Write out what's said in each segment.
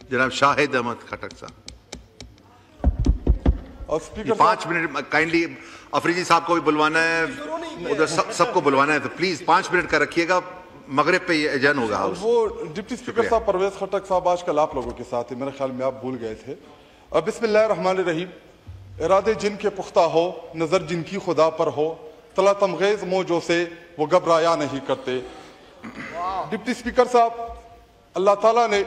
जनाब शाहिद अहमद खटक साहब। और स्पीकर 5 मिनट काइंडली अफरीदी साहब को भी बुलवाना है, उधर सबको बुलवाना है, तो प्लीज 5 मिनट का रखिएगा, मगरिब पे ये एजन होगा हाउस। वो डिप्टी स्पीकर साहब परवेज खटक साहब आजकल आप लोगों के साथ है, मेरे ख्याल में आप भूल गए थे। बिस्मिल्लाहिर्रहमानिर्रहीम। इरादे जिनके पुख्ता हो, नजर जिनकी खुदा पर हो, तला तमगेज मौजों से वो घबराया नहीं करते। डिप्टी स्पीकर साहब, अल्लाह ताला ने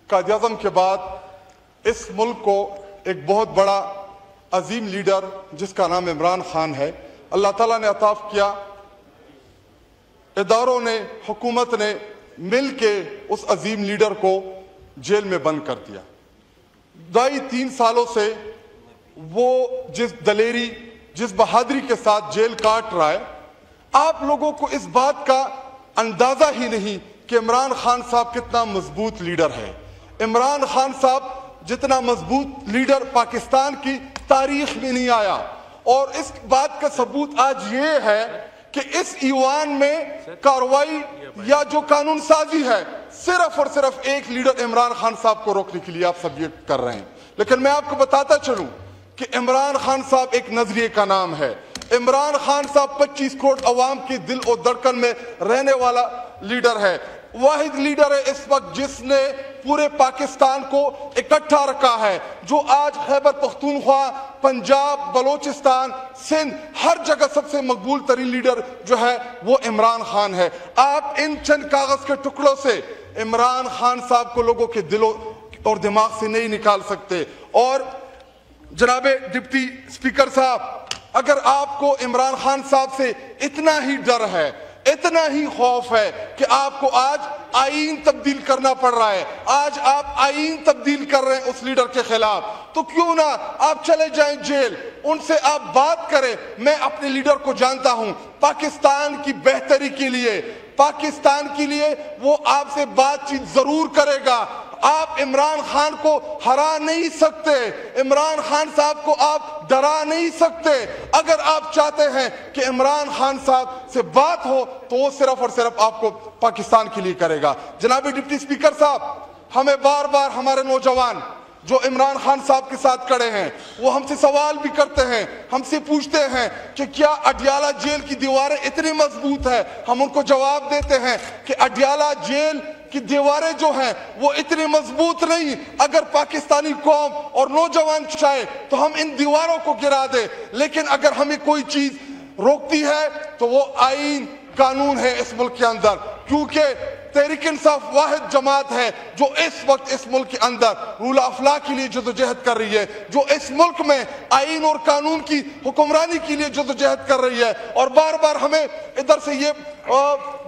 कायद आज़म के बाद इस मुल्क को एक बहुत बड़ा अजीम लीडर जिसका नाम इमरान खान है, अल्लाह ताला ने अताफ किया। इदारों ने, हुकूमत ने मिल के उस अजीम लीडर को जेल में बंद कर दिया। 2.5-3 सालों से वो जिस दलेरी, जिस बहादुरी के साथ जेल काट रहा है, आप लोगों को इस बात का अंदाजा ही नहीं कि इमरान खान साहब कितना मजबूत लीडर है। इमरान खान साहब जितना मजबूत लीडर पाकिस्तान की तारीख में नहीं आया, और इस बात का सबूत आज ये है कि इस ईवान में कार्रवाई या जो कानून साजी है, सिर्फ और सिर्फ एक लीडर इमरान खान साहब को रोकने के लिए आप सब ये कर रहे हैं। लेकिन मैं आपको बताता चलूं कि इमरान खान साहब एक नजरिए का नाम है। इमरान खान साहब 25 करोड़ अवाम के दिल और धड़कन में रहने वाला लीडर है। वाहिद लीडर है इस वक्त जिसने पूरे पाकिस्तान को इकट्ठा रखा है, जो आज खैबर पख्तूनख्वा, पंजाब, बलोचिस्तान, सिंध, हर जगह सबसे मकबूल तरीन लीडर जो है वो इमरान खान है। आप इन चंद कागज के टुकड़ों से इमरान खान साहब को लोगों के दिलों और दिमाग से नहीं निकाल सकते। और जनाबे डिप्टी स्पीकर साहब, अगर आपको इमरान खान साहब से इतना ही डर है, इतना ही खौफ है कि आपको आज आईन तब्दील करना पड़ रहा है, आज आप आईन तब्दील कर रहे हैं उस लीडर के खिलाफ, तो क्यों ना आप चले जाएं जेल, उनसे आप बात करें। मैं अपने लीडर को जानता हूं, पाकिस्तान की बेहतरी के लिए, पाकिस्तान के लिए वो आपसे बातचीत जरूर करेगा। आप इमरान खान को हरा नहीं सकते, इमरान खान साहब को आप डरा नहीं सकते। अगर आप चाहते हैं कि इमरान खान साहब से बात हो तो वो सिर्फ और सिर्फ आपको पाकिस्तान के लिए करेगा। जनाबी डिप्टी स्पीकर साहब, हमें बार बार हमारे नौजवान जो इमरान खान साहब के साथ खड़े हैं वो हमसे सवाल भी करते हैं, हमसे पूछते हैं कि क्या अडियाला जेल की दीवारें इतनी मजबूत है। हम उनको जवाब देते हैं कि अडियाला जेल की दीवारें जो हैं वो इतनी मजबूत नहीं। अगर पाकिस्तानी कौम और नौजवान चाहे तो हम इन दीवारों को गिरा दे, लेकिन अगर हमें कोई चीज रोकती है तो वो आईन, कानून है इस मुल्क के अंदर, क्योंकि तहरीक इंसाफ वाहिद जमात है जो इस वक्त इस मुल्क के अंदर रूल ऑफ लॉ के लिए जदोजहद कर रही है, जो इस मुल्क में आईन और कानून की हुक्मरानी के लिए जदोजहद कर रही है। और बार बार हमें इधर से ये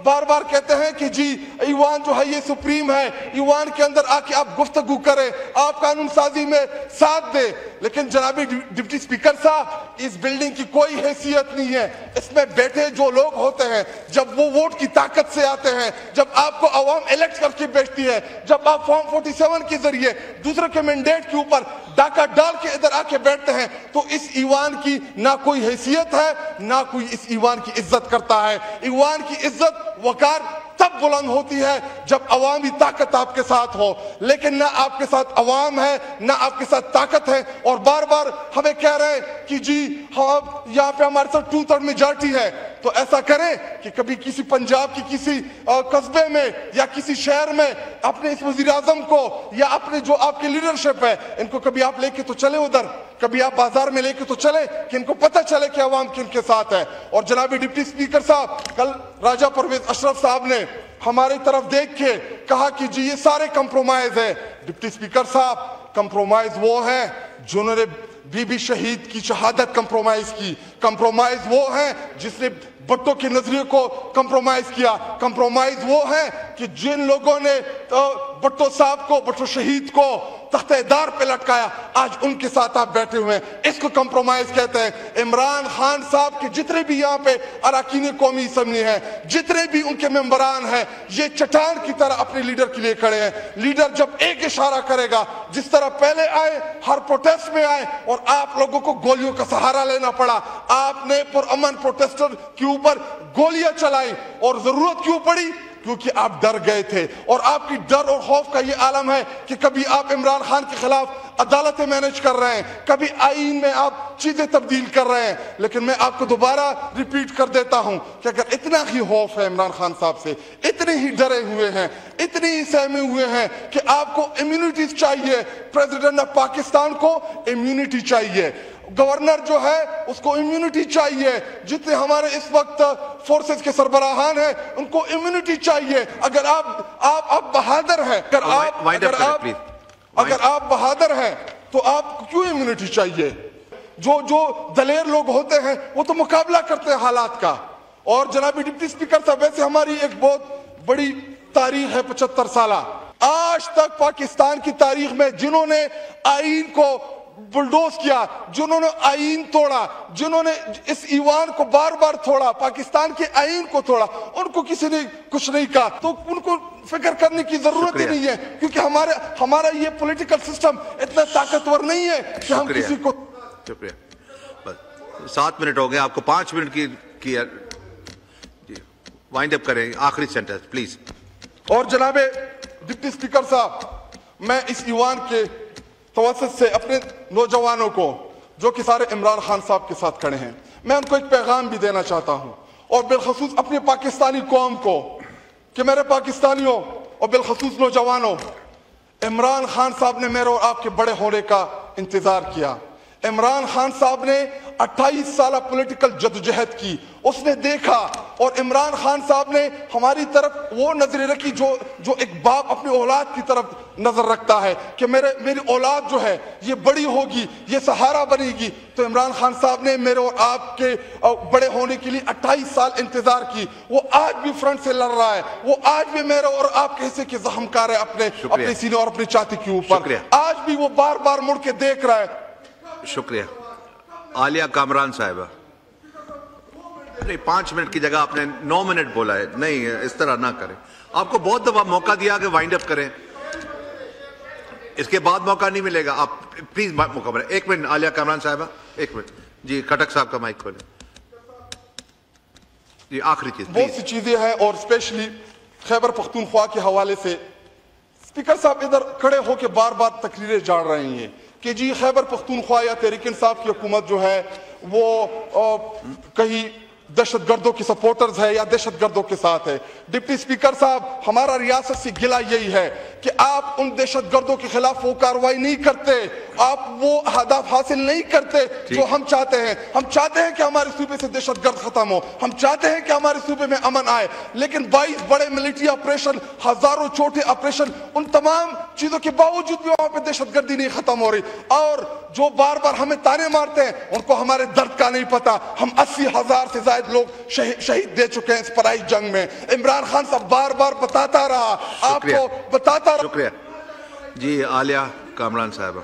बार बार कहते हैं कि जी ईवान जो है ये सुप्रीम है, ईवान के अंदर आके आप गुफ्तगू करें, आप कानून साजी में साथ दें। लेकिन जनाबी डिप्टी स्पीकर साहब, इस बिल्डिंग की कोई हैसियत नहीं है। इसमें बैठे जो लोग होते हैं, जब वो वोट की ताकत से आते हैं, जब आपको अवाम इलेक्ट करके बैठती है, जब आप फॉर्म 47 के जरिए दूसरे के मैंडेट के ऊपर डाका डाल के इधर आके बैठते हैं, तो इस ईवान की ना कोई हैसियत है, ना कोई इस ईवान की इज्जत करता है। ईवान की इज्जत वकार तब बुलंद होती है जब अवामी ताकत आपके साथ हो, लेकिन ना आपके साथ अवाम है, ना आपके साथ ताकत है। और बार बार हमें कह रहे हैं कि जी हम यहाँ पे हमारे साथ 2/3 मेजॉरिटी है, तो ऐसा करें कि कभी किसी पंजाब की किसी कस्बे में या किसी शहर में अपने इस वजीर आजम को या अपने जो आपकी लीडरशिप है इनको कभी आप लेके तो चले उधर, कभी आप बाजार में लेके तो चले कि इनको पता चले कि अवाम किनके साथ है। और जनाबी डिप्टी स्पीकर साहब, कल राजा परवेज अशरफ साहब ने हमारी तरफ देख के कहा कि जी ये सारे कंप्रोमाइज है। डिप्टी स्पीकर साहब, कंप्रोमाइज वो है जिन्होंने बीबी शहीद की शहादत कंप्रोमाइज की, कंप्रोमाइज वो है जिसने भट्टो के नजरिए को कंप्रोमाइज किया, कंप्रोमाइज वो है कि जिन लोगों ने भट्टो साहब को, भट्टो शहीद को तख्तेदार पे लटकाया, आज उनके साथ आप बैठे हुए हैं, इसको कंप्रोमाइज कहते हैं। इमरान खान साहब के जितने भी यहाँ पे अरकान कौमी असम्बली हैं, जितने भी उनके मेंबरान हैं, ये चट्टान की तरह अपने लीडर के लिए खड़े हैं। लीडर जब एक इशारा करेगा, जिस तरह पहले आए, हर प्रोटेस्ट में आए और आप लोगों को गोलियों का सहारा लेना पड़ा, आपने पुरअमन प्रोटेस्टर के ऊपर गोलियां चलाई और जरूरत क्यों पड़ी? کیونکہ آپ ڈر گئے تھے، اور آپ کی ڈر اور خوف کا یہ عالم ہے کہ کبھی آپ عمران خان کے خلاف عدالتیں مینج کر رہے ہیں، کبھی آئین میں آپ چیزیں تبدیل کر رہے ہیں۔ لیکن میں آپ کو دوبارہ ریپیٹ کر دیتا ہوں کہ اگر اتنا ہی خوف ہے عمران خان صاحب سے، اتنے ہی ڈرے ہوئے ہیں، اتنے ہی سہمے ہوئے ہیں کہ آپ کو امیونٹی چاہیے، پریزیڈنٹ آف پاکستان کو امیونٹی چاہیے، گورنر جو ہے اس کو امیونٹی چاہیے، جتنے ہمارے اس وقت فورسز کے سربراہان ہیں ان کو امیونٹی چاہیے۔ اگر آپ بہادر ہیں، اگر آپ بہادر ہیں تو آپ کو کیوں امیونٹی چاہیے؟ جو دلیر لوگ ہوتے ہیں وہ تو مقابلہ کرتے ہیں حالات کا۔ اور جناب ڈپٹی اسپیکر صاحب، ویسے ہماری ایک بہت بڑی تاریخ ہے 75 سالہ، آج تک پاکستان کی تاریخ میں جنہوں نے آئین کو بلڈوز کیا، جنہوں نے آئین توڑا، جنہوں نے اس ایوان کو بار بار توڑا، پاکستان کے آئین کو توڑا، ان کو کسی نے کچھ نہیں کہا، تو ان کو فکر کرنے کی ضرورت ہی نہیں ہے، کیونکہ ہمارا یہ پولیٹیکل سسٹم اتنا طاقتور نہیں ہے کہ ہم کسی کو۔ شکریہ، بس 7 منٹ ہو گئے، آپ کو 5 منٹ کی وائنڈ اپ کریں، آخری سینٹنس پلیز۔ اور جناب ڈپٹی اسپیکر صاحب، میں اس ایوان کے توسط سے اپنے نوجوانوں کو جو کہ سارے عمران خان صاحب کے ساتھ کھڑے ہیں، میں ان کو ایک پیغام بھی دینا چاہتا ہوں، اور بالخصوص اپنے پاکستانی قوم کو کہ میرے پاکستانیوں اور بالخصوص نوجوانوں، عمران خان صاحب نے میرے اور آپ کے بڑے ہونے کا انتظار کیا۔ عمران خان صاحب نے 28 سالہ پولیٹیکل جدوجہد کی، اس نے دیکھا، اور عمران خان صاحب نے ہماری طرف وہ نظریں رکھی جو ایک باپ اپنی اولاد کی طرف نظر رکھتا ہے کہ میری اولاد جو ہے یہ بڑی ہوگی، یہ سہارا بنے گی۔ تو عمران خان صاحب نے میرے اور آپ کے بڑے ہونے کے لیے 28 سال انتظار کی، وہ آج بھی فرنٹ سے لڑ رہا ہے، وہ آج بھی میرے اور آپ کے حصے کے زخم کار ہے اپنے سینے اور اپنی چھاتی کے اوپر، آج بھی وہ بار بار مڑ کے دیکھ رہا ہے۔ شکریہ۔ عالیہ کامران صاحبہ، نہیں 5 منٹ کی جگہ آپ نے 9 منٹ بولا ہے، نہیں اس طرح نہ کریں، آپ کو بہت دفعہ موقع دیا کہ وائنڈ اپ کریں، اس کے بعد موقع نہیں ملے گا، آپ پلیز موقع بنیں۔ 1 منٹ عالیہ کامران صاحبہ، 1 منٹ جی، کھٹک صاحب کا مائک کھولیں جی، آخری چیز۔ بہت سی چیزیں ہیں، اور اسپیشلی خیبر پختونخوا کے حوالے سے اسپیکر صاحب ادھر کھڑے ہو کے بار بار تقریریں جاڑ رہے ہیں کہ جی خیبر پختونخوا یا تحریک انصاف کی حکومت جو ہے وہ کہیں دہشت گردوں کی سپورٹرز ہے یا دہشت گردوں کے ساتھ ہے۔ ڈپٹی اسپیکر صاحب، ہمارا ریاست سے گلہ یہی ہے کہ آپ ان دہشت گردوں کے خلاف وہ کارروائی نہیں کرتے، آپ وہ ہدف حاصل نہیں کرتے جو ہم چاہتے ہیں۔ ہم چاہتے ہیں کہ ہمارے صوبے سے دہشت گرد ختم ہو، ہم چاہتے ہیں کہ ہمارے صوبے میں امن آئے، لیکن 22 بڑے ملٹری آپریشن، ہزاروں چھوٹے آپریشن، ان تمام چیزوں کے باوجود بھی وہاں پہ دہشت گردی نہیں ختم ہو رہی، اور جو بار بار ہمیں تانے مارتے ہیں ان کو ہمارے درد کا نہیں پتا۔ ہم 80,000 سے زائد لوگ شہید دے چکے ہیں اس پرائی جنگ میں۔ عمران خان صاحب بار بار بتاتا رہا، آپ کو بتاتا رہا۔ شکریہ جی، عالیہ کامران صاحبہ۔